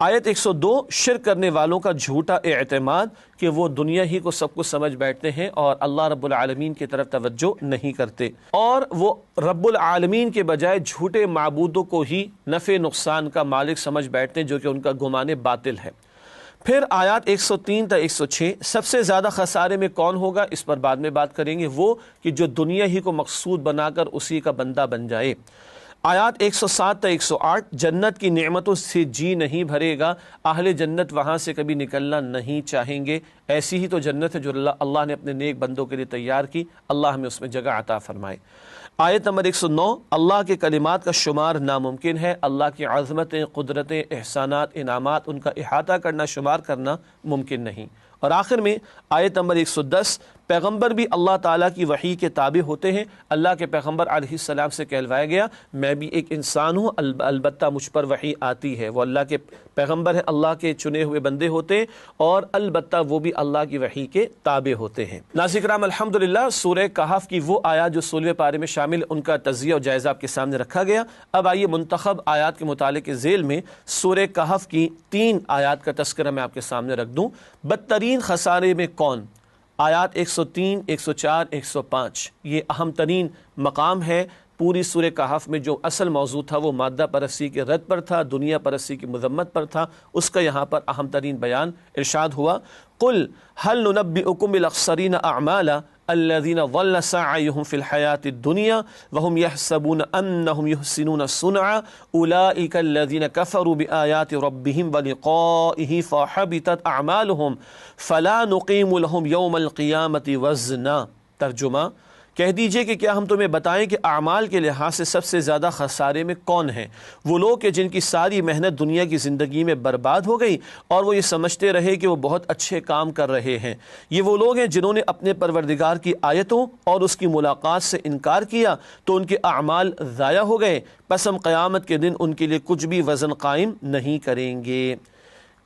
آیت 102 شرک کرنے والوں کا جھوٹا اعتماد کہ وہ دنیا ہی کو سب کچھ سمجھ بیٹھتے ہیں اور اللہ رب العالمین کی طرف توجہ نہیں کرتے، اور وہ رب العالمین کے بجائے جھوٹے معبودوں کو ہی نفع نقصان کا مالک سمجھ بیٹھتے ہیں، جو کہ ان کا گمان باطل ہے۔ پھر آیات 103 تا 106 سب سے زیادہ خسارے میں کون ہوگا، اس پر بعد میں بات کریں گے، وہ کہ جو دنیا ہی کو مقصود بنا کر اسی کا بندہ بن جائے۔ آیات 107 تا 108 جنت کی نعمتوں سے جی نہیں بھرے گا، اہل جنت وہاں سے کبھی نکلنا نہیں چاہیں گے، ایسی ہی تو جنت ہے جو اللہ نے اپنے نیک بندوں کے لیے تیار کی، اللہ ہمیں اس میں جگہ عطا فرمائے۔ آیت نمبر 109 اللہ کے کلمات کا شمار ناممکن ہے، اللہ کی عظمتیں، قدرتیں، احسانات، انعامات، ان کا احاطہ کرنا، شمار کرنا ممکن نہیں۔ اور آخر میں آیت نمبر 110 پیغمبر بھی اللہ تعالیٰ کی وحی کے تابع ہوتے ہیں، اللہ کے پیغمبر علیہ السلام سے کہلوایا گیا میں بھی ایک انسان ہوں، البتہ مجھ پر وحی آتی ہے۔ وہ اللہ کے پیغمبر ہیں، اللہ کے چنے ہوئے بندے ہوتے ہیں، اور البتہ وہ بھی اللہ کی وحی کے تابع ہوتے ہیں۔ ناظرین کرام، الحمدللہ سورہ کہف کی وہ آیات جو 16ویں پارے میں شامل، ان کا تجزیہ اور جائزہ آپ کے سامنے رکھا گیا۔ اب آئیے منتخب آیات کے متعلق کے ذیل میں سورہ کہف کی 3 آیات کا تذکرہ میں آپ کے سامنے رکھ دوں۔ بدترین خسارے میں کون؟ آیات 103، 104، 105 یہ اہم ترین مقام ہے پوری سورہ کہف میں۔ جو اصل موضوع تھا وہ مادہ پرستی کے رد پر تھا، دنیا پرستی کی مذمت پر تھا، اس کا یہاں پر اہم ترین بیان ارشاد ہوا۔ قل هل ننبئكم بالاخسرین اعمالا الذين ضل سعيهم في الحياة الدنيا وهم يحسبون انهم يحسنون صنعا اولئك الذين كفروا بآيات ربهم ولقائه فحبطت اعمالهم فلا نقيم لهم يوم القيامة وزنا۔ ترجمہ، کہہ دیجئے کہ کیا ہم تمہیں بتائیں کہ اعمال کے لحاظ سے سب سے زیادہ خسارے میں کون ہیں؟ وہ لوگ کہ جن کی ساری محنت دنیا کی زندگی میں برباد ہو گئی اور وہ یہ سمجھتے رہے کہ وہ بہت اچھے کام کر رہے ہیں۔ یہ وہ لوگ ہیں جنہوں نے اپنے پروردگار کی آیتوں اور اس کی ملاقات سے انکار کیا تو ان کے اعمال ضائع ہو گئے، پس ہم قیامت کے دن ان کے لیے کچھ بھی وزن قائم نہیں کریں گے۔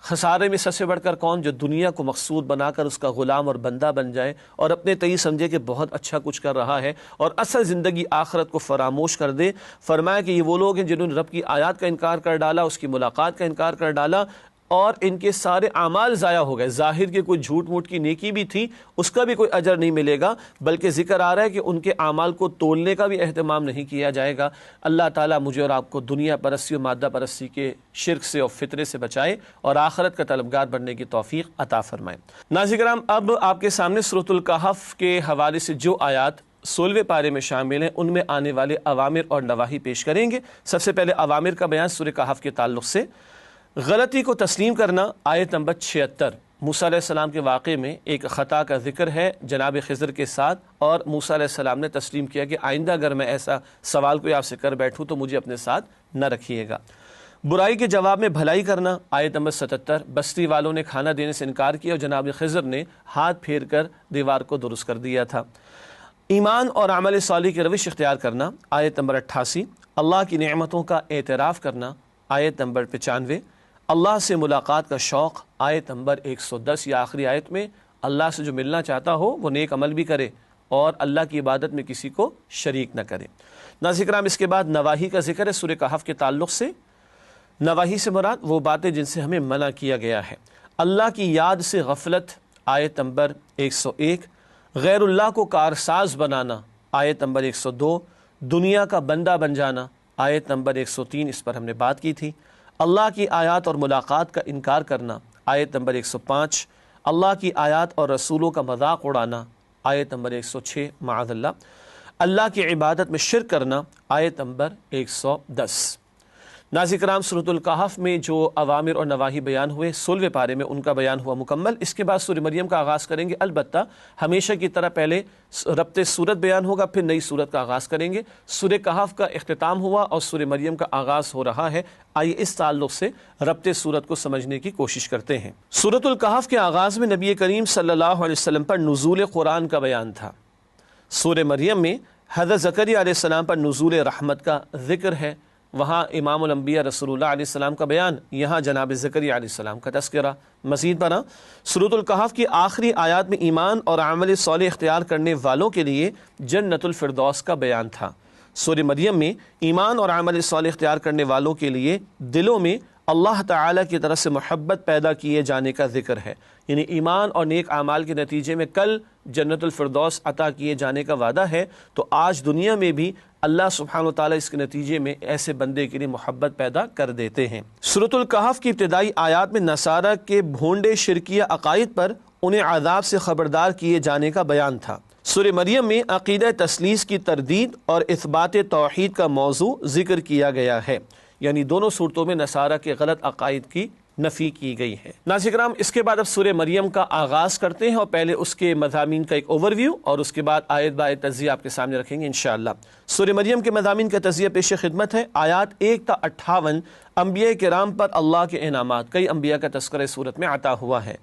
خسارے میں سب سے بڑھ کر کون؟ جو دنیا کو مقصود بنا کر اس کا غلام اور بندہ بن جائے اور اپنے تئیں سمجھے کہ بہت اچھا کچھ کر رہا ہے اور اصل زندگی آخرت کو فراموش کر دے۔ فرمایا کہ یہ وہ لوگ ہیں جنہوں نے رب کی آیات کا انکار کر ڈالا، اس کی ملاقات کا انکار کر ڈالا، اور ان کے سارے اعمال ضائع ہو گئے۔ ظاہر کے کوئی جھوٹ موٹ کی نیکی بھی تھی، اس کا بھی کوئی اجر نہیں ملے گا، بلکہ ذکر آ رہا ہے کہ ان کے اعمال کو تولنے کا بھی اہتمام نہیں کیا جائے گا۔ اللہ تعالیٰ مجھے اور آپ کو دنیا پرستی اور مادہ پرستی کے شرک سے اور فطرے سے بچائے اور آخرت کا طلبگار بننے کی توفیق عطا فرمائے۔ ناظرین کرام، اب آپ کے سامنے سورۃ الکہف کے حوالے سے جو آیات 16ویں پارے میں شامل ہیں ان میں آنے والے اوامر اور نواہی پیش کریں گے۔ سب سے پہلے اوامر کا بیان سورہ کہف کے تعلق سے۔ غلطی کو تسلیم کرنا، آیت نمبر 76۔ موسیٰ علیہ السلام کے واقعے میں ایک خطا کا ذکر ہے جناب خضر کے ساتھ، اور موسیٰ علیہ السلام نے تسلیم کیا کہ آئندہ اگر میں ایسا سوال کوئی آپ سے کر بیٹھوں تو مجھے اپنے ساتھ نہ رکھیے گا۔ برائی کے جواب میں بھلائی کرنا، آیت نمبر 77۔ بستی والوں نے کھانا دینے سے انکار کیا اور جناب خضر نے ہاتھ پھیر کر دیوار کو درست کر دیا تھا۔ ایمان اور عمل صالح کی روش اختیار کرنا، آیت نمبر 88۔ اللہ کی نعمتوں کا اعتراف کرنا، آیت نمبر 95۔ اللہ سے ملاقات کا شوق، آیت نمبر 110۔ یہ آخری آیت میں اللہ سے جو ملنا چاہتا ہو وہ نیک عمل بھی کرے اور اللہ کی عبادت میں کسی کو شریک نہ کرے۔ ناظرین کرام، اس کے بعد نواہی کا ذکر ہے سورہ کہف کے تعلق سے۔ نواہی سے مراد وہ باتیں جن سے ہمیں منع کیا گیا ہے۔ اللہ کی یاد سے غفلت، آیت نمبر 101۔ غیر اللہ کو کارساز بنانا، آیت نمبر 102۔ دنیا کا بندہ بن جانا، آیت نمبر 103، اس پر ہم نے بات کی تھی۔ اللہ کی آیات اور ملاقات کا انکار کرنا، آیت نمبر 105۔ اللہ کی آیات اور رسولوں کا مذاق اڑانا، آیت نمبر 106، معاذ اللہ۔ اللہ کی عبادت میں شرک کرنا، آیت نمبر 110۔ ناظرین کرام، سورۃ الکہف میں جو اوامر اور نواہی بیان ہوئے 16ویں پارے میں ان کا بیان ہوا مکمل۔ اس کے بعد سورہ مریم کا آغاز کریں گے، البتہ ہمیشہ کی طرح پہلے ربط سورت بیان ہوگا، پھر نئی سورت کا آغاز کریں گے۔ سورہ کہف کا اختتام ہوا اور سورہ مریم کا آغاز ہو رہا ہے، آئیے اس تعلق سے ربط سورت کو سمجھنے کی کوشش کرتے ہیں۔ سورۃ الکہف کے آغاز میں نبی کریم صلی اللہ علیہ وسلم پر نزول قرآن کا بیان تھا۔ سورہ مریم میں حضرت زکریا علیہ السلام پر نزول رحمت کا ذکر ہے، وہاں امام الانبیاء رسول اللہ علیہ السلام کا بیان، یہاں جناب زکریا علیہ السلام کا تذکرہ۔ مزید برآں سورۃ الکہف کی آخری آیات میں ایمان اور عمل صالح اختیار کرنے والوں کے لیے جنت الفردوس کا بیان تھا۔ سورہ مریم میں ایمان اور عمل صالح اختیار کرنے والوں کے لیے دلوں میں اللہ تعالیٰ کی طرف سے محبت پیدا کیے جانے کا ذکر ہے، یعنی ایمان اور نیک اعمال کے نتیجے میں کل جنت الفردوس عطا کیے جانے کا وعدہ ہے، تو آج دنیا میں بھی اللہ سبحانہ وتعالیٰ اس کے نتیجے میں ایسے بندے کے لیے محبت پیدا کر دیتے ہیں۔ سورۃ الکہف کی ابتدائی آیات میں نصارہ کے بھونڈے شرکیہ عقائد پر انہیں عذاب سے خبردار کیے جانے کا بیان تھا۔ سورہ مریم میں عقیدہ تثلیث کی تردید اور اثبات توحید کا موضوع ذکر کیا گیا ہے، یعنی دونوں صورتوں میں نصارہ کے غلط عقائد کی نفی کی گئی ہے۔ ناظرین کرام، اس کے بعد اب سورہ مریم کا آغاز کرتے ہیں، اور پہلے اس کے مضامین کا ایک اوور ویو اور اس کے بعد آیت با آیت تجزیہ آپ کے سامنے رکھیں گے انشاءاللہ۔ سورہ مریم کے مضامین کا تجزیہ پیش خدمت ہے۔ آیات 1 تا 58 انبیاء کرام پر اللہ کے انعامات، کئی انبیاء کا تذکرہ صورت میں عطا ہوا ہے۔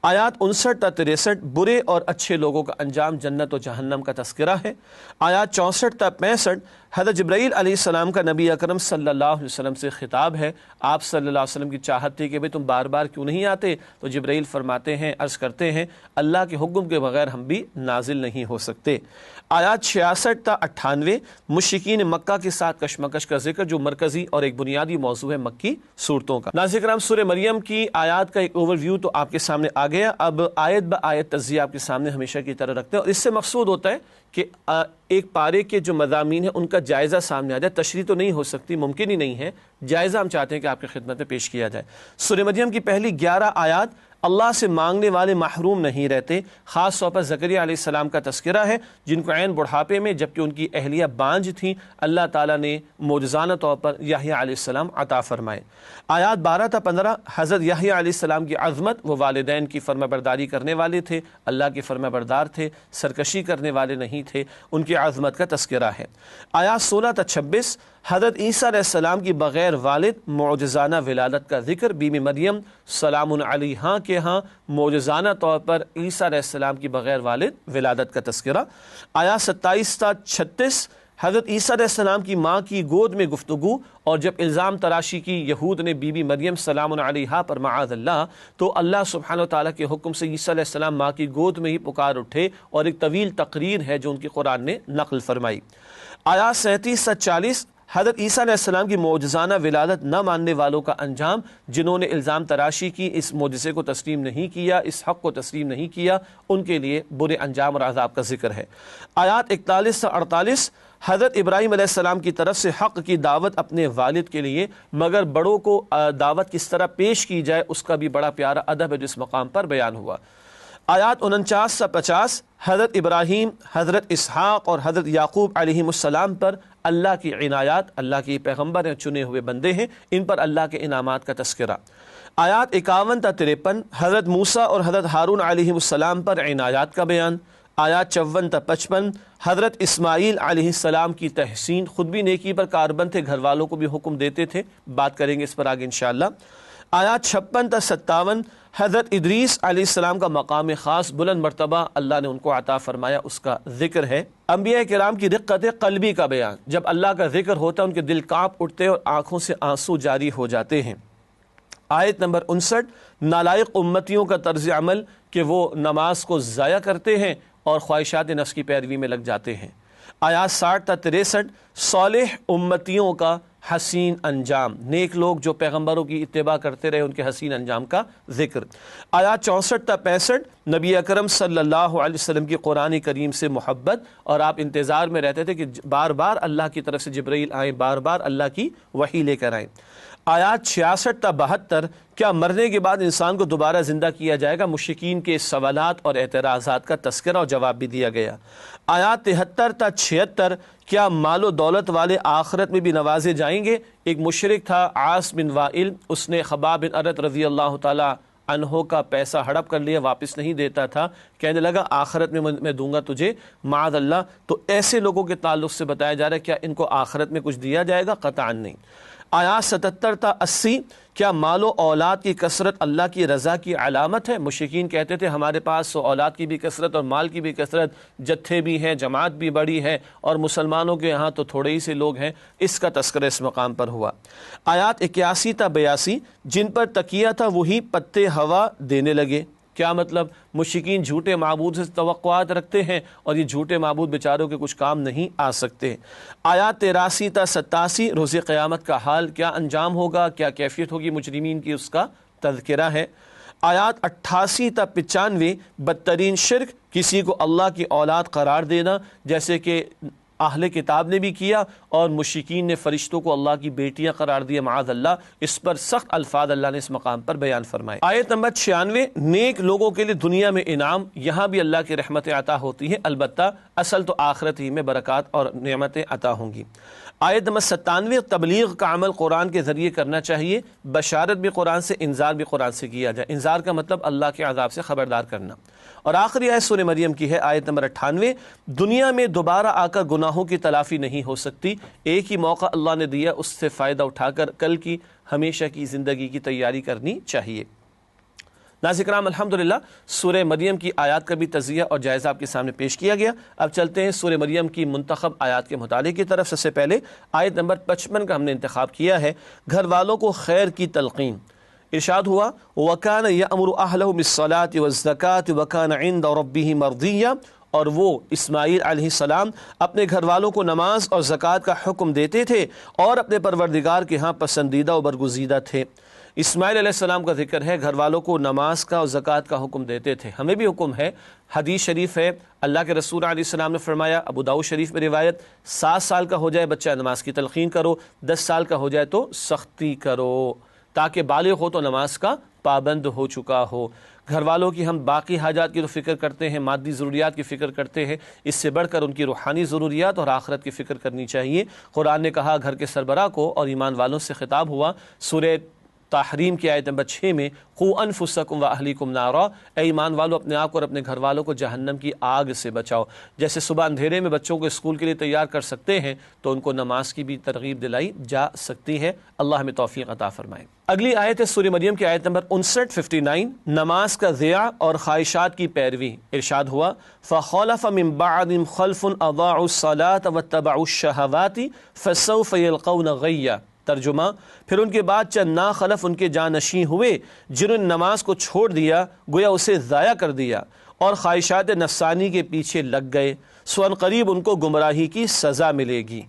آیات 59 تا 63 برے اور اچھے لوگوں کا انجام جنت و جہنم کا تذکرہ ہے۔ آیات 64 تا 65 حضرت جبرائیل علیہ السلام کا نبی اکرم صلی اللہ علیہ وسلم سے خطاب ہے۔ آپ صلی اللہ علیہ وسلم کی چاہت تھی کہ بھئی تم بار بار کیوں نہیں آتے، تو جبرائیل فرماتے ہیں، عرض کرتے ہیں، اللہ کے حکم کے بغیر ہم بھی نازل نہیں ہو سکتے۔ آیات 66 تا 98 مشرکین مکہ کے ساتھ کشمکش کا ذکر، جو مرکزی اور ایک بنیادی موضوع ہے مکی صورتوں کا۔ ناظرین کرام، سورہ مریم کی آیات کا ایک اوور ویو تو آپ کے سامنے آ گیا، اب آیت با آیت تجزیہ آپ کے سامنے ہمیشہ کی طرح رکھتے ہیں، اور اس سے مقصود ہوتا ہے کہ ایک پارے کے جو مضامین ہیں ان کا جائزہ سامنے آ جائے۔ تشریح تو نہیں ہو سکتی، ممکن ہی نہیں ہے، جائزہ ہم چاہتے ہیں کہ آپ کی خدمت میں پیش کیا جائے۔ سورہ مریم کی پہلی 11 آیات اللہ سے مانگنے والے محروم نہیں رہتے، خاص طور پر زکریا علیہ السلام کا تذکرہ ہے، جن کو عین بڑھاپے میں جبکہ ان کی اہلیہ بانجھ تھیں اللہ تعالیٰ نے معجزانہ طور پر یحییٰ علیہ السلام عطا فرمائے۔ آیات 12 تا 15 حضرت یحییٰ علیہ السلام کی عظمت، وہ والدین کی فرما برداری کرنے والے تھے، اللہ کے فرما بردار تھے، سرکشی کرنے والے نہیں تھے، ان کی عظمت کا تذکرہ ہے۔ آیات 16 تا 26 حضرت عیسیٰ علیہ السلام کی بغیر والد معجزانہ ولادت کا ذکر، بی بی مریم سلام علیہا کے ہاں معجزانہ طور پر عیسیٰ علیہ السلام کی بغیر والد ولادت کا تذکرہ۔ آیات 27 تا 36 حضرت عیسیٰ علیہ السلام کی ماں کی گود میں گفتگو، اور جب الزام تراشی کی یہود نے بی بی مریم سلام علیہا پر معاذ اللہ، تو اللہ سبحانہ و تعالیٰ کے حکم سے عیسیٰ علیہ السلام ماں کی گود میں ہی پکار اٹھے، اور ایک طویل تقریر ہے جو ان کی قرآن نے نقل فرمائی۔ آیات 37 تا 40 حضرت عیسیٰ علیہ السلام کی معجزانہ ولادت نہ ماننے والوں کا انجام، جنہوں نے الزام تراشی کی، اس معجزے کو تسلیم نہیں کیا، اس حق کو تسلیم نہیں کیا، ان کے لیے برے انجام اور عذاب کا ذکر ہے۔ آیات 41 سے 48 حضرت ابراہیم علیہ السلام کی طرف سے حق کی دعوت اپنے والد کے لیے، مگر بڑوں کو دعوت کس طرح پیش کی جائے اس کا بھی بڑا پیارا ادب ہے جو اس مقام پر بیان ہوا۔ آیات 49 سے 50 حضرت ابراہیم، حضرت اسحاق اور حضرت یعقوب علیہم السلام پر اللہ کی عنایات، اللہ کے پیغمبر ہیں، چنے ہوئے بندے ہیں، ان پر اللہ کے انعامات کا تذکرہ۔ آیات 51 تا 53 حضرت موسیٰ اور حضرت ہارون علیہم السلام پر عنایات کا بیان۔ آیات 54 تا 55 حضرت اسماعیل علیہ السلام کی تحسین، خود بھی نیکی پر کاربند تھے، گھر والوں کو بھی حکم دیتے تھے، بات کریں گے اس پر آگے انشاءاللہ۔ آیات 56 تا 57 حضرت ادریس علیہ السلام کا مقام خاص، بلند مرتبہ اللہ نے ان کو عطا فرمایا، اس کا ذکر ہے۔ انبیاء کرام کی رقت قلبی کا بیان، جب اللہ کا ذکر ہوتا ہے ان کے دل کانپ اٹھتے اور آنکھوں سے آنسو جاری ہو جاتے ہیں۔ آیت نمبر 59 نالائق امتیوں کا طرز عمل کہ وہ نماز کو ضائع کرتے ہیں اور خواہشات نفس کی پیروی میں لگ جاتے ہیں۔ آیات 60 تا 63 صالح امتیوں کا حسین انجام، نیک لوگ جو پیغمبروں کی اتباع کرتے رہے ان کے حسین انجام کا ذکر۔ آیات 64 تا 65 نبی اکرم صلی اللہ علیہ وسلم کی قرآن کریم سے محبت، اور آپ انتظار میں رہتے تھے کہ بار بار اللہ کی طرف سے جبرائیل آئیں، بار بار اللہ کی وحی لے کر آئیں۔ آیات 66 تا 72 کیا مرنے کے بعد انسان کو دوبارہ زندہ کیا جائے گا، مشرکین کے سوالات اور اعتراضات کا تذکرہ اور جواب بھی دیا گیا۔ آیات 73 تا 76 کیا مال و دولت والے آخرت میں بھی نوازے جائیں گے۔ ایک مشرک تھا عاص بن وائل، اس نے خباب بن ارت رضی اللہ تعالی عنہ کا پیسہ ہڑپ کر لیا، واپس نہیں دیتا تھا، کہنے لگا آخرت میں میں دوں گا تجھے معاذ اللہ۔ تو ایسے لوگوں کے تعلق سے بتایا جا رہا ہے کیا ان کو آخرت میں کچھ دیا جائے گا؟ قطعاً نہیں۔ آیات 77 تا 80 کیا مال و اولاد کی کثرت اللہ کی رضا کی علامت ہے؟ مشرکین کہتے تھے ہمارے پاس اولاد کی بھی کثرت اور مال کی بھی کثرت، جتھے بھی ہیں، جماعت بھی بڑی ہے، اور مسلمانوں کے ہاں تو تھوڑے ہی سے لوگ ہیں، اس کا تذکرہ اس مقام پر ہوا۔ آیات 81 تا 82 جن پر تکیہ تھا وہی پتے ہوا دینے لگے، کیا مطلب؟ مشرکین جھوٹے معبود سے توقعات رکھتے ہیں اور یہ جھوٹے معبود بیچاروں کے کچھ کام نہیں آ سکتے۔ آیات 83 تا 87 روز قیامت کا حال، کیا انجام ہوگا، کیا کیفیت ہوگی مجرمین کی، اس کا تذکرہ ہے۔ آیات 88 تا 95 بدترین شرک، کسی کو اللہ کی اولاد قرار دینا، جیسے کہ اہل کتاب نے بھی کیا اور مشرکین نے فرشتوں کو اللہ کی بیٹیاں قرار دیا، معاذ اللہ۔ اس پر سخت الفاظ اللہ نے اس مقام پر بیان فرمائے۔ آیت نمبر 96 نیک لوگوں کے لیے دنیا میں انعام، یہاں بھی اللہ کی رحمت عطا ہوتی ہے، البتہ اصل تو آخرت ہی میں برکات اور نعمتیں عطا ہوں گی۔ آیت نمبر 97 تبلیغ کا عمل قرآن کے ذریعے کرنا چاہیے، بشارت بھی قرآن سے، انذار بھی قرآن سے کیا جائے۔ انذار کا مطلب اللہ کے عذاب سے خبردار کرنا۔ اور آخری آیت سورہ مریم کی ہے، آیت نمبر 98 دنیا میں دوبارہ آ کر گناہوں کی تلافی نہیں ہو سکتی، ایک ہی موقع اللہ نے دیا، اس سے فائدہ اٹھا کر کل کی ہمیشہ کی زندگی کی تیاری کرنی چاہیے۔ ناظرین کرام، الحمدللہ سورہ مریم کی آیات کا بھی تجزیہ اور جائزہ آپ کے سامنے پیش کیا گیا۔ اب چلتے ہیں سورہ مریم کی منتخب آیات کے مطالعے کی طرف۔ سب سے پہلے آیت نمبر 55 کا ہم نے انتخاب کیا ہے، گھر والوں کو خیر کی تلقین۔ ارشاد ہوا وَكَانَ يَأْمُرُ أَهْلَهُ بِالصَّلَاةِ وَالزَّكَاةِ وَكَانَ عِندَ رَبِّهِ مَرْضِيًّا، اور وہ اسماعیل علیہ السلام اپنے گھر والوں کو نماز اور زکوٰۃ کا حکم دیتے تھے اور اپنے پروردگار کے ہاں پسندیدہ و برگزیدہ تھے۔ اسماعیل علیہ السلام کا ذکر ہے، گھر والوں کو نماز کا اور زکوٰۃ کا حکم دیتے تھے۔ ہمیں بھی حکم ہے، حدیث شریف ہے، اللہ کے رسول علیہ السلام نے فرمایا، ابو داؤد شریف میں روایت، 7 سال کا ہو جائے بچہ نماز کی تلقین کرو، 10 سال کا ہو جائے تو سختی کرو، تاکہ بالغ ہو تو نماز کا پابند ہو چکا ہو۔ گھر والوں کی ہم باقی حاجات کی تو فکر کرتے ہیں، مادی ضروریات کی فکر کرتے ہیں، اس سے بڑھ کر ان کی روحانی ضروریات اور آخرت کی فکر کرنی چاہیے۔ قرآن نے کہا گھر کے سربراہ کو، اور ایمان والوں سے خطاب ہوا سورہ تحریم کی آیت نمبر 6 میں، قوا انفسکم واہلیکم نارا، اے ایمان والو اپنے آپ کو اور اپنے گھر والوں کو جہنم کی آگ سے بچاؤ۔ جیسے صبح اندھیرے میں بچوں کو اسکول کے لیے تیار کر سکتے ہیں تو ان کو نماز کی بھی ترغیب دلائی جا سکتی ہے۔ اللہ ہمیں توفیق عطا فرمائے۔ اگلی آیت ہے سورہ مریم کی آیت نمبر 59 نماز کا ضیاع اور خواہشات کی پیروی۔ ارشاد ہوا فَخَلَفَ مِن بَعْدِهِمْ خَلْفٌ أَضَاعُوا الصَّلَاةَ وَاتَّبَعُوا الشَّهَوَاتِ فَسَوْفَ يَلْقَوْنَ غَيًّا۔ ترجمہ، پھر ان کے بعد چند ناخلف ان کے جانشین ہوئے جنہوں نے نماز کو چھوڑ دیا، گویا اسے ضائع کر دیا اور خواہشات نفسانی کے پیچھے لگ گئے، سو ان قریب ان کو گمراہی کی سزا ملے گی۔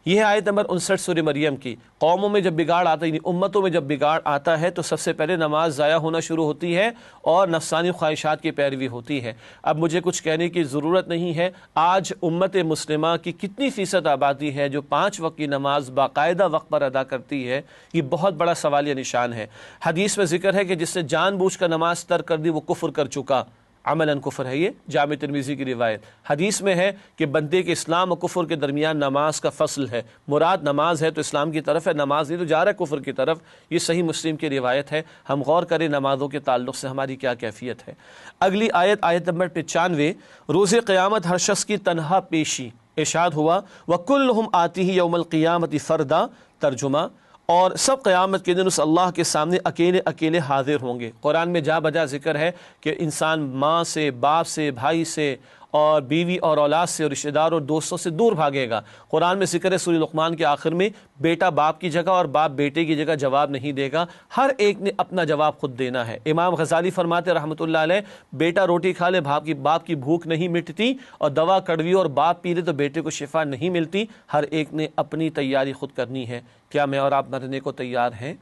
یہ ہے آیت نمبر 59 سورہ مریم کی۔ قوموں میں جب بگاڑ آتا ہے، یعنی امتوں میں جب بگاڑ آتا ہے تو سب سے پہلے نماز ضائع ہونا شروع ہوتی ہے اور نفسانی خواہشات کی پیروی ہوتی ہے۔ اب مجھے کچھ کہنے کی ضرورت نہیں ہے، آج امت مسلمہ کی کتنی فیصد آبادی ہے جو 5 وقت کی نماز باقاعدہ وقت پر ادا کرتی ہے، یہ بہت بڑا سوالیہ نشان ہے۔ حدیث میں ذکر ہے کہ جس نے جان بوجھ کر نماز ترک کر دی وہ کفر کر چکا، عملاً کفر ہے۔ یہ جامع ترمذی کی روایت۔ حدیث میں ہے کہ بندے کے اسلام و کفر کے درمیان نماز کا فصل ہے، مراد نماز ہے تو اسلام کی طرف ہے، نماز نہیں تو جا رہا ہے کفر کی طرف۔ یہ صحیح مسلم کی روایت ہے۔ ہم غور کریں نمازوں کے تعلق سے ہماری کیا کیفیت ہے۔ اگلی آیت، آیت نمبر 95 روز قیامت ہر شخص کی تنہا پیشی۔ ارشاد ہوا وَكُلُّهُمْ آتِهِ يَوْمَ الْقِيَامَةِ فَرْدًا۔ ترجمہ، اور سب قیامت کے دن اس اللہ کے سامنے اکیلے اکیلے حاضر ہوں گے۔ قرآن میں جا بجا ذکر ہے کہ انسان ماں سے، باپ سے، بھائی سے اور بیوی اور اولاد سے اور رشتہ دار اور دوستوں سے دور بھاگے گا۔ قرآن میں ذکر ہے سورہ لقمان کے آخر میں، بیٹا باپ کی جگہ اور باپ بیٹے کی جگہ جواب نہیں دے گا، ہر ایک نے اپنا جواب خود دینا ہے۔ امام غزالی فرماتے رحمۃ اللہ علیہ، بیٹا روٹی کھا لے باپ کی بھوک نہیں مٹتی، اور دوا کڑوی اور باپ پی لے تو بیٹے کو شفا نہیں ملتی، ہر ایک نے اپنی تیاری خود کرنی ہے۔ کیا میں اور آپ مرنے کو تیار ہیں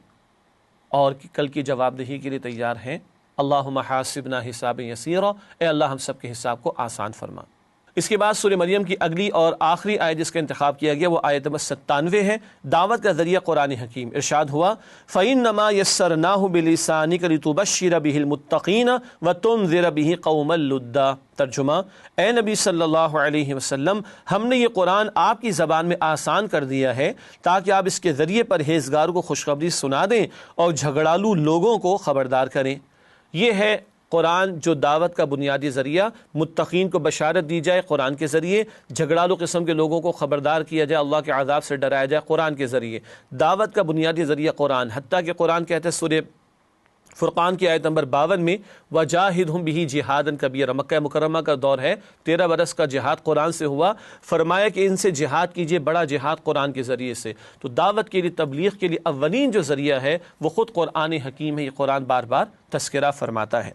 اور کل کی جواب دہی کے لیے تیار ہیں؟ اللہم حاسبنا حسابا یسیرا، اے اللہ ہم سب کے حساب کو آسان فرما۔ اس کے بعد سورہ مریم کی اگلی اور آخری آیت جس کا انتخاب کیا گیا وہ آیت نمبر 97 ہے، دعوت کا ذریعہ قرآن حکیم۔ ارشاد ہوا فَإِنَّمَا يَسَّرْنَاهُ بِلِسَانِكَ لِتُبَشِّرَ بِهِ الْمُتَّقِينَ وَتُنذِرَ بِهِ قَوْمًا لُدًّا۔ ترجمہ، اے نبی صلی اللہ علیہ وسلم، ہم نے یہ قرآن آپ کی زبان میں آسان کر دیا ہے تاکہ آپ اس کے ذریعے پرہیزگاروں کو خوشخبری سنا دیں اور جھگڑالو لوگوں کو خبردار کریں۔ یہ ہے قرآن جو دعوت کا بنیادی ذریعہ، متقین کو بشارت دی جائے قرآن کے ذریعے، جھگڑالو قسم کے لوگوں کو خبردار کیا جائے، اللہ کے عذاب سے ڈرایا جائے قرآن کے ذریعے۔ دعوت کا بنیادی ذریعہ قرآن، حتیٰ کہ قرآن کہتے ہیں سورہ فرقان کی آیت نمبر 52 میں وَجَاهِدْهُمْ بِهِ جِهَادًا كَبِيرًا، مکہ مکرمہ کا دور ہے، 13 برس کا جہاد قرآن سے ہوا، فرمایا کہ ان سے جہاد کیجئے، بڑا جہاد قرآن کے ذریعے سے۔ تو دعوت کے لیے، تبلیغ کے لیے اولین جو ذریعہ ہے وہ خود قرآن حکیم ہے، یہ قرآن بار بار تذکرہ فرماتا ہے۔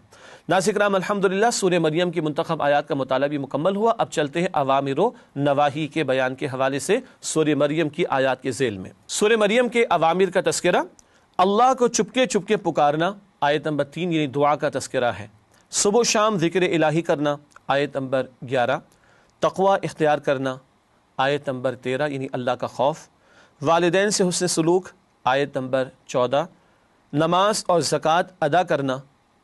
ناظرین کرام، الحمدللہ سورہ مریم کی منتخب آیات کا مطالعہ بھی مکمل ہوا۔ اب چلتے ہیں اوامر و نواہی کے بیان کے حوالے سے سورہ مریم کی آیات کے ذیل میں۔ سورہ مریم کے اوامر کا تذکرہ، اللہ کو چپکے چپکے پکارنا، آیت نمبر 3 یعنی دعا کا تذکرہ ہے۔ صبح و شام ذکر الہی کرنا، آیت نمبر 11۔ تقوی اختیار کرنا، آیت نمبر 13 یعنی اللہ کا خوف۔ والدین سے حسن سلوک، آیت نمبر 14۔ نماز اور زکوٰۃ ادا کرنا،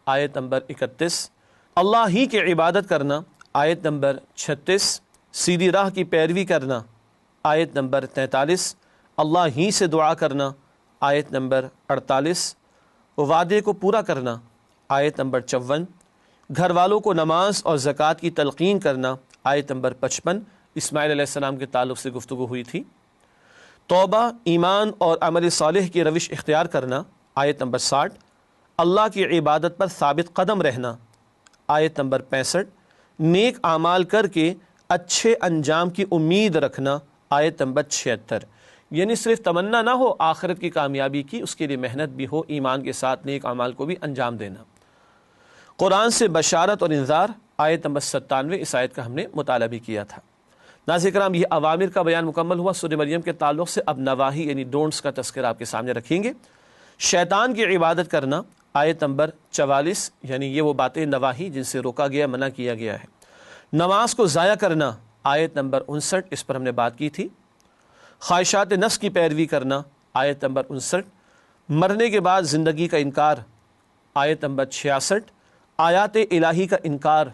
آیت نمبر 31۔ اللہ ہی کی عبادت کرنا، آیت نمبر 36۔ سیدھی راہ کی پیروی کرنا، آیت نمبر 43۔ اللہ ہی سے دعا کرنا، آیت نمبر 48۔ وعدے کو پورا کرنا، آیت نمبر 54۔ گھر والوں کو نماز اور زکوٰۃ کی تلقین کرنا، آیت نمبر 55۔ اسماعیل علیہ السلام کے تعلق سے گفتگو ہوئی تھی۔ توبہ، ایمان اور عمل صالح کی روش اختیار کرنا، آیت نمبر 60۔ اللہ کی عبادت پر ثابت قدم رہنا، آیت نمبر 65۔ نیک اعمال کر کے اچھے انجام کی امید رکھنا، آیت نمبر 76۔ یعنی صرف تمنا نہ ہو آخرت کی کامیابی کی، اس کے لیے محنت بھی ہو، ایمان کے ساتھ نیک اعمال کو بھی انجام دینا۔ قرآن سے بشارت اور انذار، آیت نمبر 97۔ اس آیت کا ہم نے مطالعہ بھی کیا تھا۔ ناظرین کرام، یہ اوامر کا بیان مکمل ہوا۔ سورہ مریم کے تعلق سے اب نواہی یعنی ڈونٹس کا تذکرہ آپ کے سامنے رکھیں گے۔ شیطان کی عبادت کرنا، آیت نمبر 44، یعنی یہ وہ باتیں نواہی جن سے روکا گیا، منع کیا گیا ہے۔ نماز کو ضائع کرنا، آیت نمبر 59، اس پر ہم نے بات کی تھی۔ خواہشات نفس کی پیروی کرنا، آیت نمبر 59۔ مرنے کے بعد زندگی کا انکار، آیت نمبر 66۔ آیات الہی کا انکار،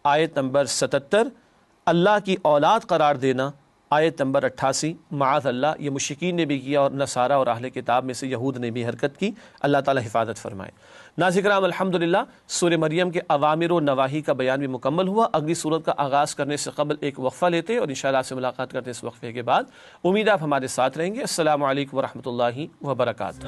آیت نمبر 77۔ اللہ کی اولاد قرار دینا، آیت نمبر 88۔ معاذ اللہ، یہ مشرکین نے بھی کیا اور نصارہ اور اہل کتاب میں سے یہود نے بھی حرکت کی، اللہ تعالی حفاظت فرمائے۔ ناظرین کرام، الحمدللہ سورہ مریم کے اوامر و نواہی کا بیان بھی مکمل ہوا۔ اگلی سورت کا آغاز کرنے سے قبل ایک وقفہ لیتے اور انشاءاللہ آپ سے ملاقات کرتے اس وقفے کے بعد۔ امید آپ ہمارے ساتھ رہیں گے۔ السلام علیکم ورحمۃ اللہ وبرکاتہ۔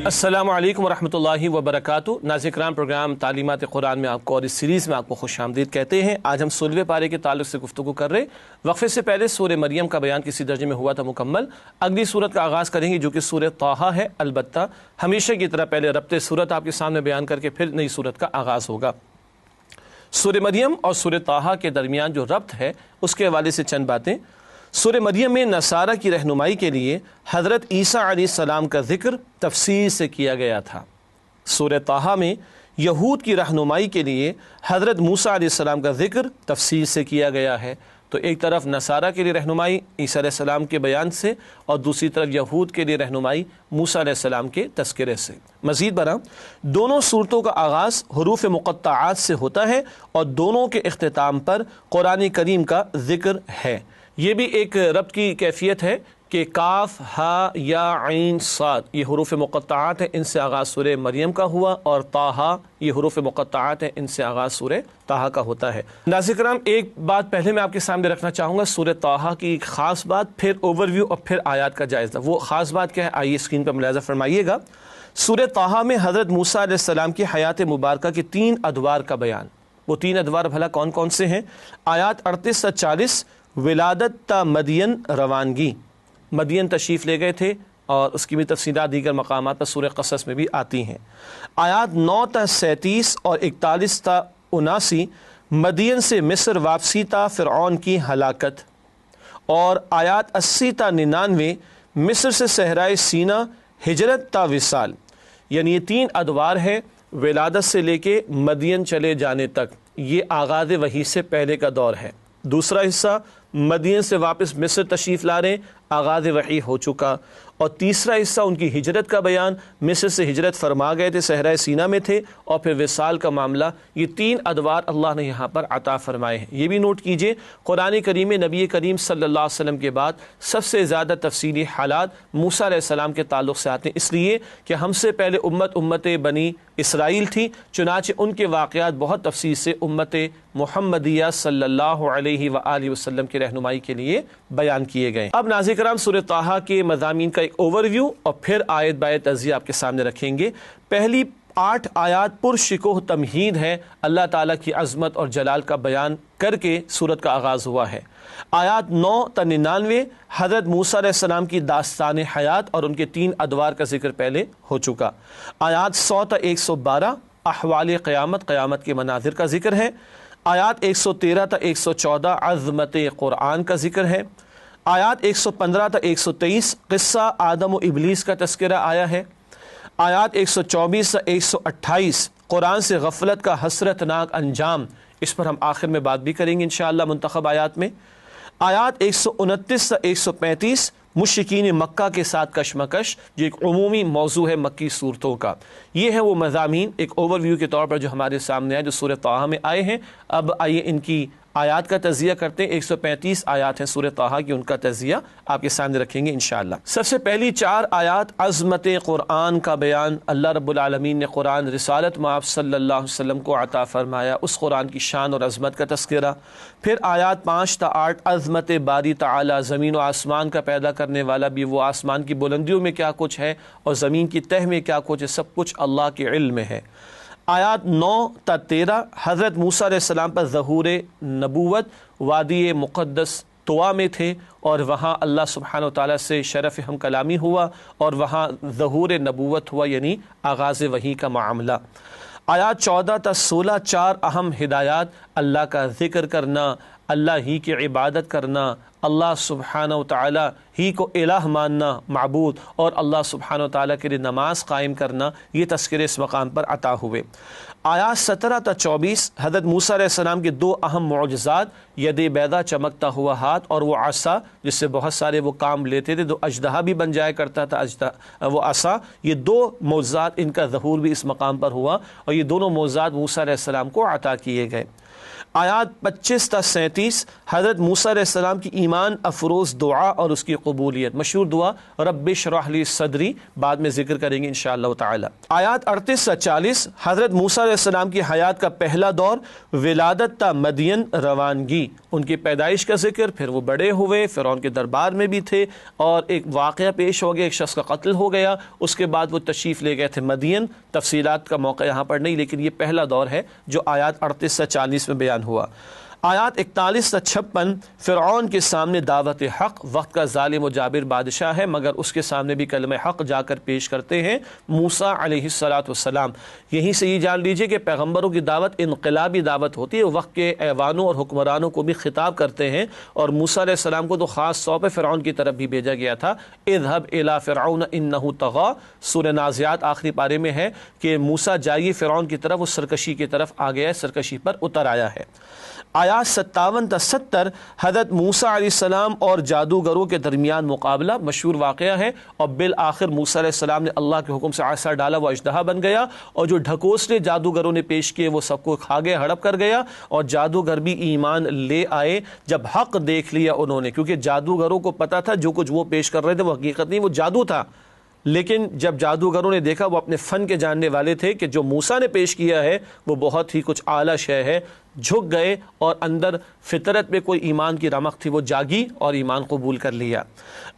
السلام علیکم ورحمۃ اللہ وبرکاتہ۔ ناظرین کرام، پروگرام تعلیمات قرآن میں آپ کو اور اس سیریز میں آپ کو خوش آمدید کہتے ہیں۔ آج ہم 16ویں پارے کے تعلق سے گفتگو کر رہے۔ وقفے سے پہلے سورہ مریم کا بیان کسی درجے میں ہوا تھا مکمل۔ اگلی سورت کا آغاز کریں گے جو کہ سورہ طٰہٰ ہے۔ البتہ ہمیشہ کی طرح پہلے ربط سورت آپ کے سامنے بیان کر کے پھر نئی سورت کا آغاز ہوگا۔ سورہ مریم اور سورہ طٰہٰ کے درمیان جو ربط ہے اس کے حوالے سے چند باتیں۔ سورہ مریم میں نصارہ کی رہنمائی کے لیے حضرت عیسیٰ علیہ السلام کا ذکر تفصیل سے کیا گیا تھا۔ سورہ طٰہٰ میں یہود کی رہنمائی کے لیے حضرت موسیٰ علیہ السلام کا ذکر تفصیل سے کیا گیا ہے۔ تو ایک طرف نصارہ کے لیے رہنمائی عیسیٰ علیہ السلام کے بیان سے، اور دوسری طرف یہود کے لیے رہنمائی موسیٰ علیہ السلام کے تذکرے سے۔ مزید برآں دونوں صورتوں کا آغاز حروف مقطعات سے ہوتا ہے اور دونوں کے اختتام پر قرآن کریم کا ذکر ہے۔ یہ بھی ایک ربط کی کیفیت ہے کہ کاف، ہا، یا، عین، صاد یہ حروف مقطعات ہیں، ان سے آغاز سورہ مریم کا ہوا، اور طٰہٰ یہ حروف مقطعات ہیں، ان سے آغاز سورہ طٰہٰ کا ہوتا ہے۔ ناظرین کرام، ایک بات پہلے میں آپ کے سامنے رکھنا چاہوں گا، سورہ طٰہٰ کی ایک خاص بات، پھر اوور ویو اور پھر آیات کا جائزہ۔ وہ خاص بات کیا ہے آئیے اسکرین پر ملاحظہ فرمائیے گا۔ سورہ طٰہٰ میں حضرت موسیٰ علیہ السلام کی حیات مبارکہ کے 3 ادوار کا بیان۔ وہ 3 ادوار بھلا کون کون سے ہیں؟ آیات 38 سے 40، ولادت تا مدین روانگی، مدین تشریف لے گئے تھے، اور اس کی بھی تفصیلات دیگر مقامات پر سورہ قصص میں بھی آتی ہیں۔ آیات 9 تا 37 اور 41 تا 79، مدین سے مصر واپسی تا فرعون کی ہلاکت، اور آیات 80 تا 99، مصر سے صحرائے سینا ہجرت تا وصال۔ یعنی یہ 3 ادوار ہیں ولادت سے لے کے مدین چلے جانے تک، یہ آغاز وحی سے پہلے کا دور ہے۔ دوسرا حصہ مدین سے واپس مصر تشریف لا رہے، آغاز وحی ہو چکا، اور تیسرا حصہ ان کی ہجرت کا بیان، مصر سے ہجرت فرما گئے تھے، صحرائے سینا میں تھے، اور پھر وصال کا معاملہ۔ یہ 3 ادوار اللہ نے یہاں پر عطا فرمائے ہیں۔ یہ بھی نوٹ کیجئے، قرآن کریم میں نبی کریم صلی اللہ علیہ وسلم کے بعد سب سے زیادہ تفصیلی حالات موسیٰ علیہ السلام کے تعلق سے آتے ہیں، اس لیے کہ ہم سے پہلے امت بنی اسرائیل تھی، چنانچہ ان کے واقعات بہت تفصیل سے امت محمدیہ صلی اللہ علیہ وآلہ وسلم کی رہنمائی کے لیے بیان کیے گئے۔ اب ناظرین کرام، سورہ طٰہٰ کے مضامین کا ایک اوور ویو اور پھر آیت بآیت تجزیہ آپ کے سامنے رکھیں گے۔ پہلی 8 آیات پرشکوہ تمہید ہے، اللہ تعالیٰ کی عظمت اور جلال کا بیان کر کے سورت کا آغاز ہوا ہے۔ آیات 9 تا 99 حضرت موسیٰ علیہ السلام کی داستان حیات اور ان کے 3 ادوار کا ذکر پہلے ہو چکا۔ آیات 100 تا 112 احوال قیامت، قیامت کے مناظر کا ذکر ہے۔ آیات 113 تا 114 عظمت قرآن کا ذکر ہے۔ آیات 115 تا 123 قصہ آدم و ابلیس کا تذکرہ آیا ہے۔ آیات 124 تا 128 قرآن سے غفلت کا حسرتناک انجام، اس پر ہم آخر میں بات بھی کریں گے انشاءاللہ منتخب آیات میں۔ آیات 129 تا 135 مشرکین مکہ کے ساتھ کشمکش، جو ایک عمومی موضوع ہے مکی صورتوں کا۔ یہ ہے وہ مضامین ایک اوور ویو کے طور پر جو ہمارے سامنے آئے، جو سورہ طٰہٰ میں آئے ہیں۔ اب آئیے ان کی آیات کا تجزیہ کرتے ہیں۔ 135 آیات ہیں سورہ طٰہٰ کی، ان کا تجزیہ آپ کے سامنے رکھیں گے انشاءاللہ۔ سب سے پہلی 4 آیات عظمت قرآن کا بیان، اللہ رب العالمین نے قرآن رسالت مآب صلی اللہ علیہ وسلم کو عطا فرمایا، اس قرآن کی شان اور عظمت کا تذکرہ۔ پھر آیات 5 تا 8 عظمت باری تعالی، زمین و آسمان کا پیدا کرنے والا بھی، وہ آسمان کی بلندیوں میں کیا کچھ ہے اور زمین کی تہ میں کیا کچھ ہے، سب کچھ اللہ کے علم میں ہے۔ آیات 9 تا 13 حضرت موسیٰ علیہ السلام پر ظہور نبوت، وادی مقدس طوا میں تھے اور وہاں اللہ سبحانہ و تعالیٰ سے شرف ہم کلامی ہوا اور وہاں ظہور نبوت ہوا، یعنی آغاز وحی کا معاملہ۔ آیات 14 تا 16 4 اہم ہدایات، اللہ کا ذکر کرنا، اللہ ہی کی عبادت کرنا، اللہ سبحانہ و تعالیٰ ہی کو الہ ماننا، معبود، اور اللہ سبحانہ و تعالیٰ کے لیے نماز قائم کرنا، یہ تذکرے اس مقام پر عطا ہوئے۔ آیات 17 تا 24 حضرت موسیٰ علیہ السلام کے 2 اہم معجزات، ید بیضا چمکتا ہوا ہاتھ اور وہ عصا جس سے بہت سارے وہ کام لیتے تھے، تو اژدہا بھی بن جایا کرتا تھا وہ عصا، یہ 2 معجزات، ان کا ظہور بھی اس مقام پر ہوا اور یہ دونوں معجزات موسیٰ علیہ السلام کو عطا کیے گئے۔ آیات 25 تا 37 حضرت موسیٰ علیہ السلام کی ایمان افروز دعا اور اس کی قبولیت، مشہور دعا رب اشرح لی صدری، بعد میں ذکر کریں گے انشاءاللہ تعالی۔ آیات 38 تا 40 حضرت موسیٰ علیہ السلام کی حیات کا پہلا دور، ولادت تا مدین روانگی، ان کی پیدائش کا ذکر، پھر وہ بڑے ہوئے، فرعون کے دربار میں بھی تھے اور ایک واقعہ پیش ہو گیا، ایک شخص کا قتل ہو گیا، اس کے بعد وہ تشریف لے گئے تھے مدین، تفصیلات کا موقع یہاں پر نہیں، لیکن یہ پہلا دور ہے جو آیات 38 تا 40 میں بیان ہوا۔ آیات 41 تا 56 فرعون کے سامنے دعوت حق، وقت کا ظالم و جابر بادشاہ ہے مگر اس کے سامنے بھی کلمہ حق جا کر پیش کرتے ہیں موسیٰ علیہ السلام۔ یہیں سے یہ جان لیجئے کہ پیغمبروں کی دعوت انقلابی دعوت ہوتی ہے، وقت کے ایوانوں اور حکمرانوں کو بھی خطاب کرتے ہیں، اور موسیٰ علیہ السلام کو تو خاص طور پہ فرعون کی طرف بھی بھیجا گیا تھا۔ اذهب الى فرعون انه طغى، سورہ نازعات آخری پارے میں ہے کہ موسیٰ جائیے فرعون کی طرف، وہ سرکشی کی طرف آ گیا ہے، سرکشی پر اتر آیا ہے۔ آیات 57 تا 70 حضرت موسیٰ علیہ السلام اور جادوگروں کے درمیان مقابلہ، مشہور واقعہ ہے، اور بالآخر موسیٰ علیہ السلام نے اللہ کے حکم سے عصا ڈالا، وہ اژدہا بن گیا، اور جو ڈھکوسلے جادوگروں نے پیش کیے وہ سب کو کھا گیا، ہڑپ کر گیا، اور جادوگر بھی ایمان لے آئے جب حق دیکھ لیا انہوں نے، کیونکہ جادوگروں کو پتا تھا جو کچھ وہ پیش کر رہے تھے وہ حقیقت نہیں، وہ جادو تھا، لیکن جب جادوگروں نے دیکھا، وہ اپنے فن کے جاننے والے تھے کہ جو موسیٰ نے پیش کیا ہے وہ بہت ہی کچھ اعلیٰ شے ہے، جھک گئے اور اندر فطرت میں کوئی ایمان کی رمق تھی، وہ جاگی اور ایمان قبول کر لیا۔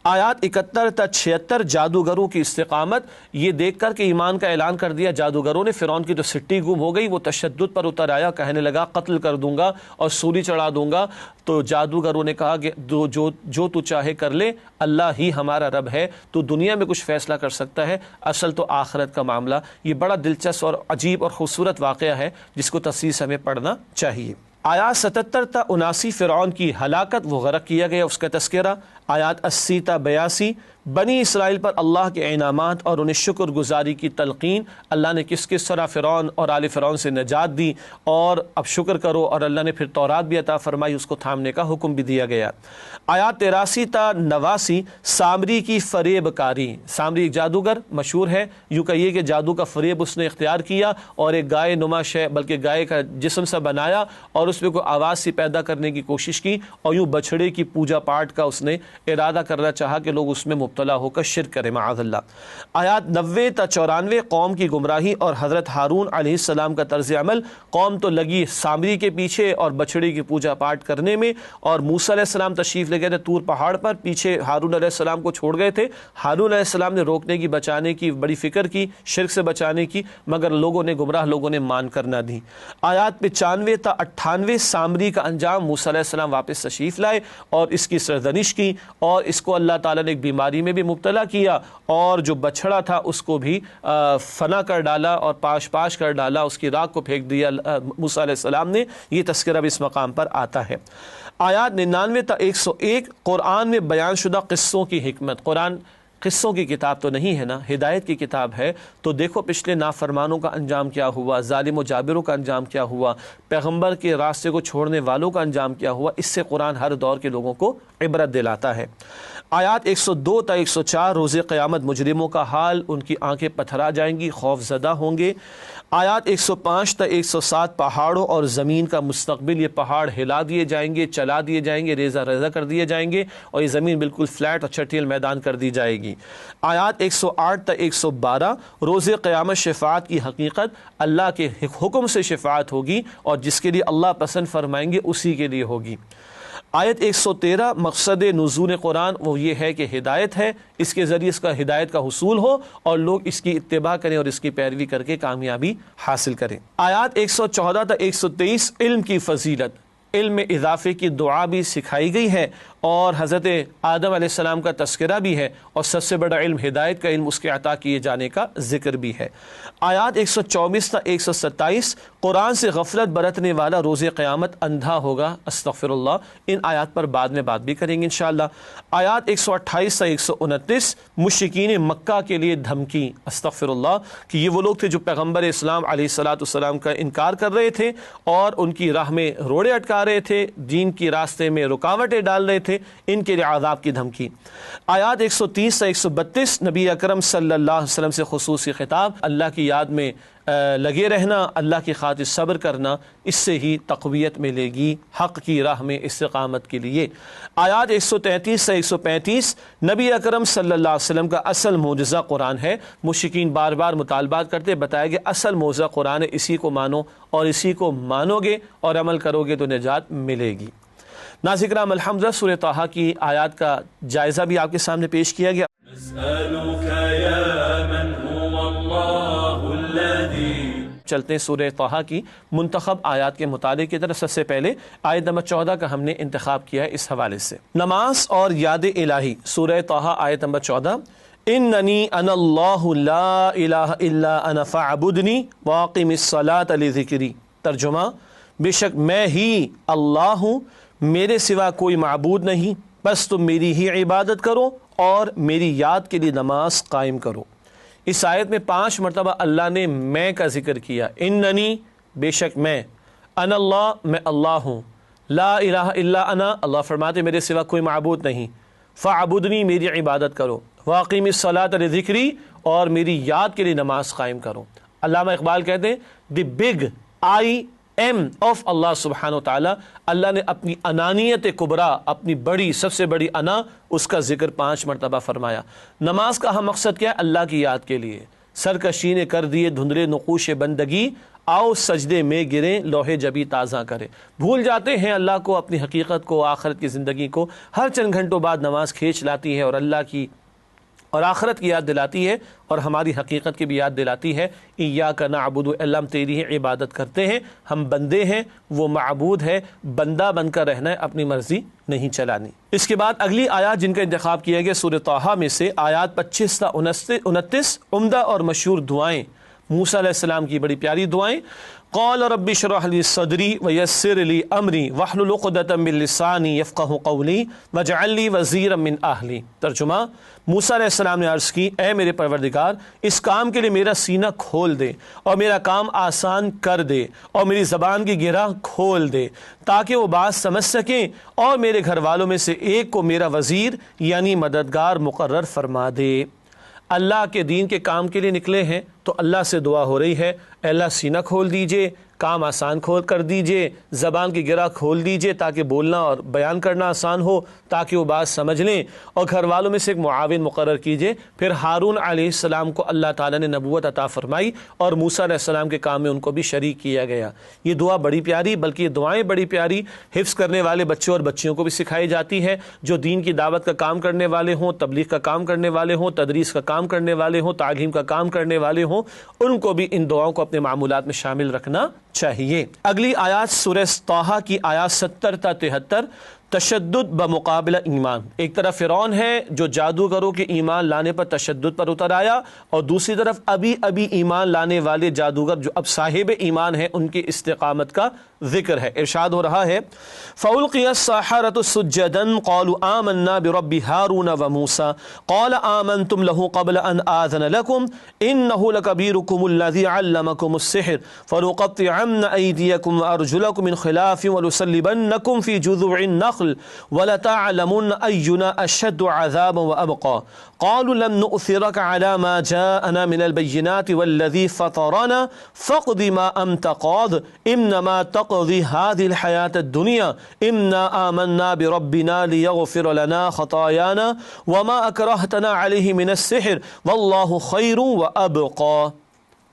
آیات 71 تا 76 جادوگروں کی استقامت، یہ دیکھ کر کہ ایمان کا اعلان کر دیا جادوگروں نے، فرعون کی تو سٹی گم ہو گئی، وہ تشدد پر اتر آیا، کہنے لگا قتل کر دوں گا اور سولی چڑھا دوں گا، تو جادوگروں نے کہا کہ جو تو چاہے کر لے، اللہ ہی ہمارا رب ہے، تو دنیا میں کچھ فیصلہ کر سکتا ہے، اصل تو آخرت کا معاملہ۔ یہ بڑا دلچسپ اور عجیب اور خوبصورت واقعہ ہے جس کو تفصیل سے ہمیں پڑھنا چاہیے۔ آیات 77 تا 79 فرعون کی ہلاکت، وہ غرق کیا گیا، اس کا تذکرہ۔ آیات 80 تا 82 بنی اسرائیل پر اللہ کے انعامات اور انہیں شکر گزاری کی تلقین، اللہ نے کس کس طرح فرعون اور آل فرعون سے نجات دی، اور اب شکر کرو، اور اللہ نے پھر تورات بھی عطا فرمائی، اس کو تھامنے کا حکم بھی دیا گیا۔ آیات 83 تا 89 سامری کی فریب کاری، سامری ایک جادوگر مشہور ہے، یوں کہیے کہ جادو کا فریب اس نے اختیار کیا اور ایک گائے نما شے، بلکہ گائے کا جسم سا بنایا اور اس میں کوئی آواز سی پیدا کرنے کی کوشش کی، اور یوں بچھڑے کی پوجا پاٹ کا اس نے ارادہ کرنا چاہا کہ لوگ اس میں مبتلا مبتلا ہو کر شرک کرے معاذ اللہ۔ آیات 90 تا 94 قوم کی گمراہی اور حضرت ہارون علیہ السلام کا طرز عمل۔ قوم تو لگی سامری کے پیچھے اور بچڑے کی پوجا پاٹ کرنے میں، اور موسیٰ علیہ السلام تشریف لے گئے تھے طور پہاڑ پر، پیچھے ہارون علیہ السلام کو چھوڑ گئے تھے۔ ہارون علیہ السلام نے روکنے کی، بچانے کی بڑی فکر کی، شرک سے بچانے کی، مگر لوگوں نے، گمراہ لوگوں نے مان کر نہ دی۔ آیات 95 تا 98 سامری کا انجام، موسیٰ علیہ السلام واپس تشریف لائے اور اس کی سرزنش کی، اور اس کو اللہ تعالیٰ نے ایک بیماری میں بھی مبتلا کیا، اور جو بچڑا تھا اس کو بھی فنا کر ڈالا اور پاش کر ڈالا، اس کی راکھ کو پھینک دیا موسیٰ علیہ السلام نے۔ یہ تذکرہ بھی اس مقام پر آتا ہے۔ آیات 99 تا 101 قرآن میں بیان شدہ قصوں کی حکمت۔ قرآن قصوں کی کتاب تو نہیں ہے نا، ہدایت کی کتاب ہے، تو دیکھو پچھلے نافرمانوں کا انجام کیا ہوا، ظالم و جابروں کا انجام کیا ہوا، پیغمبر کے راستے کو چھوڑنے والوں کا انجام کیا ہوا۔ اس سے قرآن ہر دور کے لوگوں کو عبرت دلاتا ہے۔ آیات 102 تا 104 روز قیامت مجرموں کا حال، ان کی آنکھیں پتھرا جائیں گی، خوف زدہ ہوں گے۔ آیات 105 تا 107 پہاڑوں اور زمین کا مستقبل، یہ پہاڑ ہلا دیے جائیں گے، چلا دیے جائیں گے، ریزہ ریزہ کر دیے جائیں گے، اور یہ زمین بالکل فلیٹ اور چھٹیل میدان کر دی جائے گی۔ آیات 108 تا 112 روز قیامت شفاعت کی حقیقت، اللہ کے حکم سے شفاعت ہوگی، اور جس کے لیے اللہ پسند فرمائیں گے اسی کے لیے ہوگی۔ آیت 113 مقصد نزول قرآن وہ یہ ہے کہ ہدایت ہے، اس کے ذریعے اس کا ہدایت کا حصول ہو اور لوگ اس کی اتباع کریں اور اس کی پیروی کر کے کامیابی حاصل کریں۔ آیات 114 تا 123 علم کی فضیلت، علم میں اضافے کی دعا بھی سکھائی گئی ہے، اور حضرت آدم علیہ السلام کا تذکرہ بھی ہے، اور سب سے بڑا علم ہدایت کا علم، اس کے عطا کیے جانے کا ذکر بھی ہے۔ آیات 124 تا 127 قرآن سے غفلت برتنے والا روز قیامت اندھا ہوگا، استغفر اللہ۔ ان آیات پر بعد میں بات بھی کریں گے انشاءاللہ۔ آیات 128 تا 129 مشرکین مکہ کے لیے دھمکی، استغفر اللہ، کہ یہ وہ لوگ تھے جو پیغمبر اسلام علیہ السلام کا انکار کر رہے تھے اور ان کی راہ میں روڑے اٹکا رہے تھے، دین کی راستے میں رکاوٹیں ڈال رہے تھے، ان کے لیے عذاب کی دھمکی۔ آیات 130 سے 132 نبی اکرم صلی اللہ علیہ وسلم سے خصوصی خطاب، اللہ کی یاد میں لگے رہنا، اللہ کی خاطر صبر کرنا، اس سے ہی تقویت ملے گی حق کی راہ میں استقامت کے لیے۔ آیات 133 سے 135 نبی اکرم صلی اللہ علیہ وسلم کا اصل معجزہ قرآن ہے۔ مشرکین بار بار مطالبات کرتے، بتایا گیا اصل معجزہ قرآن ہے، اسی کو مانو، اور اسی کو مانو گے اور عمل کرو گے تو نجات ملے گی۔ ناظرین کرام، الحمدللہ سورہ طٰہٰ کی آیات کا جائزہ بھی آپ کے سامنے پیش کیا گیا۔ چلتے ہیں سورہ طٰہٰ کی منتخب آیات کے مطالعے کی طرف۔ سب سے پہلے آیت نمبر 14 کا ہم نے انتخاب کیا ہے اس حوالے سے۔ نماز اور یاد الہی، سورہ طٰہٰ آیت نمبر 14۔ اننی انا اللہ لا الہ الا انا فاعبدنی واقم الصلاۃ لذکری۔ ترجمہ، بے شک میں ہی اللہ ہوں، میرے سوا کوئی معبود نہیں، بس تم میری ہی عبادت کرو اور میری یاد کے لیے نماز قائم کرو۔ اس آیت میں 5 مرتبہ اللہ نے میں کا ذکر کیا۔ اننی، بے شک میں، انا اللہ، میں اللہ ہوں، لا الہ الا انا، اللہ فرماتے میرے سوا کوئی معبود نہیں، فاعبدنی، میری عبادت کرو، واقم الصلاۃ لذکری، اور میری یاد کے لیے نماز قائم کرو۔ علامہ اقبال کہتے ہیں the big I am of اللہ سبحانہ و تعالیٰ، اللہ نے اپنی انانیت کبریٰ، اپنی بڑی، سب سے بڑی انا، اس کا ذکر 5 مرتبہ فرمایا۔ نماز کا ہم مقصد کیا ہے؟ اللہ کی یاد کے لیے۔ سرکشی نے کر دیے دھندلے نقوش بندگی، آؤ سجدے میں گریں لوح جبی تازہ کرے۔ بھول جاتے ہیں اللہ کو، اپنی حقیقت کو، آخرت کی زندگی کو، ہر چند گھنٹوں بعد نماز کھینچ لاتی ہے اور اللہ کی اور آخرت کی یاد دلاتی ہے، اور ہماری حقیقت کی بھی یاد دلاتی ہے۔ ایاک نعبد، اللہ ہم تیری ہی عبادت کرتے ہیں، ہم بندے ہیں، وہ معبود ہے، بندہ بن کر رہنا ہے، اپنی مرضی نہیں چلانی۔ اس کے بعد اگلی آیات جن کا انتخاب کیا گیا سورہ طٰہٰ میں سے آیات 25 تا 29 عمدہ اور مشہور دعائیں، موسیٰ علیہ السلام کی بڑی پیاری دعائیں۔ قال رب اشرح لي صدري ويسر لي امري واحلل عقدة من لساني يفقهوا قولي واجعل لي وزيرا من اهلي۔ ترجمہ، موسیٰ علیہ السلام نے عرض کی، اے میرے پروردگار، اس کام کے لیے میرا سینہ کھول دے اور میرا کام آسان کر دے، اور میری زبان کی گرہ کھول دے تاکہ وہ بات سمجھ سکیں، اور میرے گھر والوں میں سے ایک کو میرا وزیر یعنی مددگار مقرر فرما دے۔ اللہ کے دین کے کام کے لیے نکلے ہیں تو اللہ سے دعا ہو رہی ہے، اے اللہ سینہ کھول دیجئے، کام آسان کر دیجئے، زبان کی گرہ کھول دیجئے تاکہ بولنا اور بیان کرنا آسان ہو، تاکہ وہ بات سمجھ لیں، اور گھر والوں میں سے ایک معاون مقرر کیجئے۔ پھر ہارون علیہ السلام کو اللہ تعالیٰ نے نبوت عطا فرمائی اور موسیٰ علیہ السلام کے کام میں ان کو بھی شریک کیا گیا۔ یہ دعا بڑی پیاری، بلکہ یہ دعائیں بڑی پیاری حفظ کرنے والے بچوں اور بچیوں کو بھی سکھائی جاتی ہے، جو دین کی دعوت کا کام کرنے والے ہوں، تبلیغ کا کام کرنے والے ہوں، تدریس کا کام کرنے والے ہوں، تعلیم کا کام کرنے والے ہوں، ان کو بھی ان دعاؤں کو اپنے معمولات میں شامل رکھنا چاہیے۔ اگلی آیات سورہ طٰہٰ کی آیات 70 تا 73، تشدد بمقابلہ ایمان۔ ایک طرف فرعون ہے جو جادوگروں کے ایمان لانے پر تشدد پر اتر آیا، اور دوسری طرف ابھی ایمان لانے والے جادوگر جو اب صاحب ایمان ہیں ان کی استقامت کا ذکر ہے۔ ارشاد ہو رہا ہے فَأُلْقِيَ السَّحَرَةُ سُجَّدًا قَالُوا آمَنَّا بِرَبِّ هَارُونَ وَمُوسَىٰ قَالَ آمَنْتُمْ لَهُ قَبْلَ أَنْ آذَنَ لَكُمْ إِنَّهُ لَكَبِيرُكُمُ الَّذِي عَلَّمَكُمُ السِّحْرَ فَلَأُقَطِّعَنَّ أَيْدِيَكُمْ وَأَرْجُلَكُمْ مِنْ خِلَافٍ وَلَأُصَلِّبَنَّكُمْ فِي جُذُوعِ النَّخْلِ وَلَتَعْلَمُنَّ أَيُّنَا أَشَدُّ عَذَابًا وَأَبْقَىٰ قالوا لم نؤثرك على ما جاءنا من البينات والذي فطرنا فاقض ما أنت قاض إنما تقضي هذه الحياة الدنيا إنا آمنا بربنا ليغفر لنا خطايانا وما أكرهتنا عليه من السحر والله خير وأبقى۔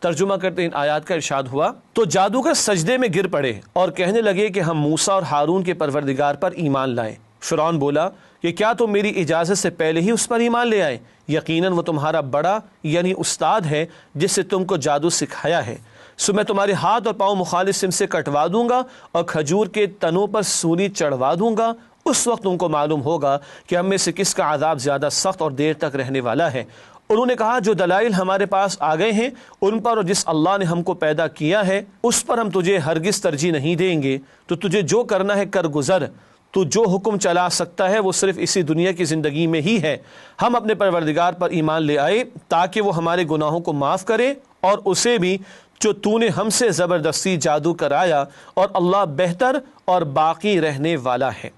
ترجمہ کرتے ان آیات کا ارشاد ہوا تو جادوگر سجدے میں گر پڑے اور کہنے لگے کہ ہم موسیٰ اور ہارون کے پروردگار پر ایمان لائیں۔ فرعون بولا کہ کیا تم میری اجازت سے پہلے ہی اس پر ایمان لے آئے؟ یقیناً وہ تمہارا بڑا یعنی استاد ہے جس سے تم کو جادو سکھایا ہے۔ سو میں تمہارے ہاتھ اور پاؤں مخالف سم سے کٹوا دوں گا اور کھجور کے تنوں پر سولی چڑھوا دوں گا۔ اس وقت تم کو معلوم ہوگا کہ ہم میں سے کس کا عذاب زیادہ سخت اور دیر تک رہنے والا ہے۔ انہوں نے کہا جو دلائل ہمارے پاس آ گئے ہیں ان پر اور جس اللہ نے ہم کو پیدا کیا ہے اس پر ہم تجھے ہرگز ترجیح نہیں دیں گے، تو تجھے جو کرنا ہے کر گزر۔ تو جو حکم چلا سکتا ہے وہ صرف اسی دنیا کی زندگی میں ہی ہے۔ ہم اپنے پروردگار پر ایمان لے آئے تاکہ وہ ہمارے گناہوں کو معاف کرے اور اسے بھی جو تو نے ہم سے زبردستی جادو کرایا، اور اللہ بہتر اور باقی رہنے والا ہے۔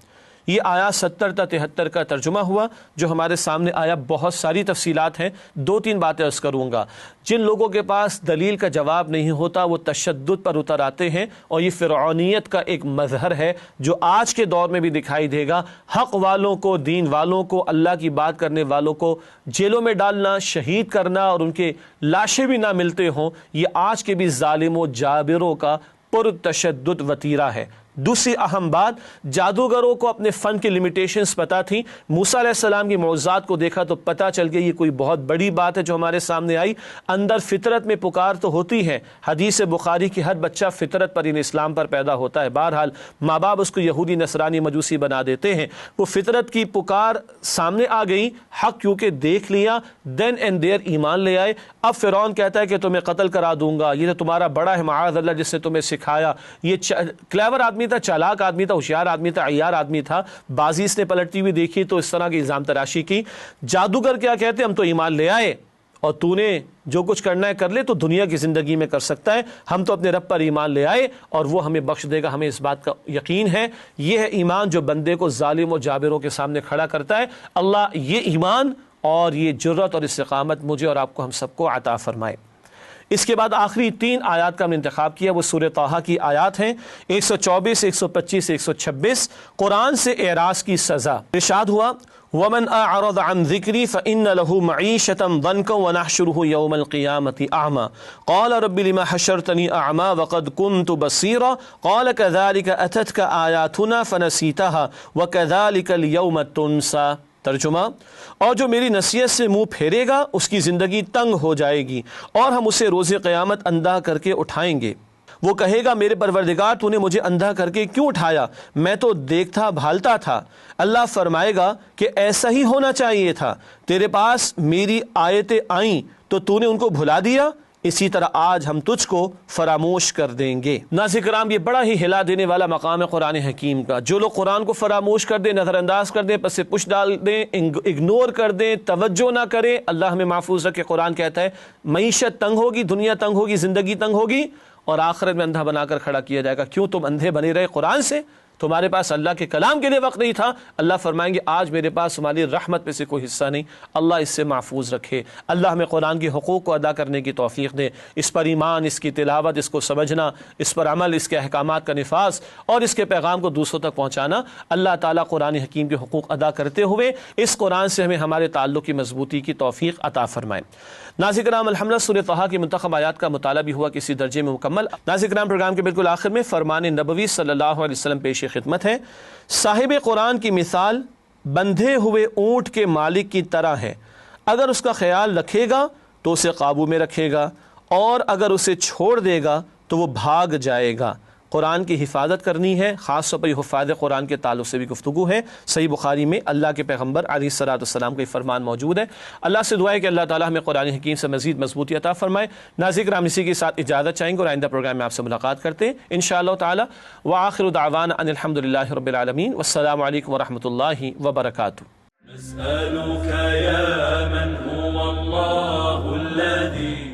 یہ آیات 70 تا 73 کا ترجمہ ہوا جو ہمارے سامنے آیا۔ بہت ساری تفصیلات ہیں، 2-3 باتیں عرض کروں گا۔ جن لوگوں کے پاس دلیل کا جواب نہیں ہوتا وہ تشدد پر اتر آتے ہیں، اور یہ فرعونیت کا ایک مظہر ہے جو آج کے دور میں بھی دکھائی دے گا۔ حق والوں کو، دین والوں کو، اللہ کی بات کرنے والوں کو جیلوں میں ڈالنا، شہید کرنا اور ان کے لاشیں بھی نہ ملتے ہوں، یہ آج کے بھی ظالموں جابروں کا پرتشدد وتیرہ ہے۔ دوسری اہم بات، جادوگروں کو اپنے فن کی لیمیٹیشنز پتہ تھیں۔ موسیٰ علیہ السلام کی معجزات کو دیکھا تو پتہ چل گیا یہ کوئی بہت بڑی بات ہے جو ہمارے سامنے آئی۔ اندر فطرت میں پکار تو ہوتی ہے، حدیث بخاری کی ہر بچہ فطرت پر اسلام پر پیدا ہوتا ہے۔ بہرحال ماں باپ اس کو یہودی نصرانی مجوسی بنا دیتے ہیں۔ وہ فطرت کی پکار سامنے آ گئی، حق کیونکہ دیکھ لیا، دین اینڈ دیر ایمان لے آئے۔ اب فرعون کہتا ہے کہ تمہیں قتل کرا دوں گا، یہ تو تمہارا بڑا ہے معاذ اللہ جس نے تمہیں سکھایا۔ یہ کلیور آدمی تھا، چالاک آدمی تھا، ہوشیار آدمی تھا، عیار آدمی تھا۔ بازی اس نے پلٹتی ہوئی دیکھی تو اس طرح کی الزام تراشی کی۔ جادوگر کیا کہتے ہم تو ایمان لے آئے اور تو نے جو کچھ کرنا ہے کر لے، تو دنیا کی زندگی میں کر سکتا ہے، ہم تو اپنے رب پر ایمان لے آئے اور وہ ہمیں بخش دے گا، ہمیں اس بات کا یقین ہے۔ یہ ہے ایمان جو بندے کو ظالم و جابروں کے سامنے کھڑا کرتا ہے۔ اللہ یہ ایمان اور یہ جرت اور استقامت مجھے اور آپ کو، ہم سب کو عطا فرمائے۔ اس کے بعد آخری 3 آیات کا ہم نے انتخاب کیا، وہ سورہ طٰہٰ کی آیات ہیں 124، 125، 126، قرآن سے اعراض کی سزا۔ ارشاد ہوا وَمَنْ أَعْرَضَ عَنْ ذِكْرِي فَإِنَّ لَهُ مَعِيشَةً ضَنْكًا وَنَحْشُرُهُ يَوْمَ الْقِيَامَةِ أَعْمَىٰ قَالَ رَبِّ لِمَ حَشَرْتَنِي أَعْمَىٰ وَقَدْ كُنْتُ بَصِيرًا قَالَ كَذَلِكَ أَتَتْكَ آيَاتُنَا فَنَسِيتَهَا وَكَذَلِكَ الْيَوْمَ تُنسَىٰ۔ ترجمہ، اور جو میری نصیحت سے منہ پھیرے گا اس کی زندگی تنگ ہو جائے گی اور ہم اسے روز قیامت اندھا کر کے اٹھائیں گے۔ وہ کہے گا میرے پروردگار تو نے مجھے اندھا کر کے کیوں اٹھایا، میں تو دیکھتا بھالتا تھا۔ اللہ فرمائے گا کہ ایسا ہی ہونا چاہیے تھا، تیرے پاس میری آیتیں آئیں تو نے ان کو بھلا دیا، اسی طرح آج ہم تجھ کو فراموش کر دیں گے۔ ناظرین کرام، یہ بڑا ہی ہلا دینے والا مقام ہے قرآن حکیم کا۔ جو لوگ قرآن کو فراموش کر دیں، نظر انداز کر دیں، پس پش ڈال دیں، اگنور کر دیں، توجہ نہ کریں، اللہ ہمیں محفوظ رکھے۔ قرآن کہتا ہے معیشت تنگ ہوگی، دنیا تنگ ہوگی، زندگی تنگ ہوگی اور آخرت میں اندھا بنا کر کھڑا کیا جائے گا۔ کیوں تم اندھے بنے رہے قرآن سے؟ تمہارے پاس اللہ کے کلام کے لیے وقت نہیں تھا، اللہ فرمائیں گے آج میرے پاس تمہاری رحمت میں سے کوئی حصہ نہیں۔ اللہ اس سے محفوظ رکھے، اللہ ہمیں قرآن کے حقوق کو ادا کرنے کی توفیق دے، اس پر ایمان، اس کی تلاوت، اس کو سمجھنا، اس پر عمل، اس کے احکامات کا نفاذ اور اس کے پیغام کو دوسروں تک پہنچانا۔ اللہ تعالیٰ قرآن حکیم کے حقوق ادا کرتے ہوئے اس قرآن سے ہمیں ہمارے تعلق کی مضبوطی کی توفیق عطا فرمائے۔ ناظرین کرام، الحمدللہ سورہ طٰہٰ کی منتخب آیات کا مطالعہ بھی ہوا کسی درجے میں مکمل۔ ناظرین کرام، پروگرام کے بالکل آخر میں فرمان نبوی صلی اللہ علیہ وسلم پیش خدمت ہے۔ صاحب قرآن کی مثال بندھے ہوئے اونٹ کے مالک کی طرح ہے، اگر اس کا خیال رکھے گا تو اسے قابو میں رکھے گا، اور اگر اسے چھوڑ دے گا تو وہ بھاگ جائے گا۔ قرآن کی حفاظت کرنی ہے، خاص طور پر حفاظ قرآن کے تعلق سے بھی گفتگو ہے۔ صحیح بخاری میں اللہ کے پیغمبر علیہ الصلوۃ والسلام کا یہ فرمان موجود ہے۔ اللہ سے دعا ہے کہ اللہ تعالیٰ ہمیں قرآن حکیم سے مزید مضبوطی عطا فرمائے۔ ناظرین کرام، اسی کے ساتھ اجازت چاہیں گے اور آئندہ پروگرام میں آپ سے ملاقات کرتے ہیں انشاءاللہ تعالیٰ۔ وآخر دعوانا ان الحمد للہ رب العالمین، والسلام علیکم ورحمۃ اللہ وبرکاتہ۔ نسألك يا من هو الله الذي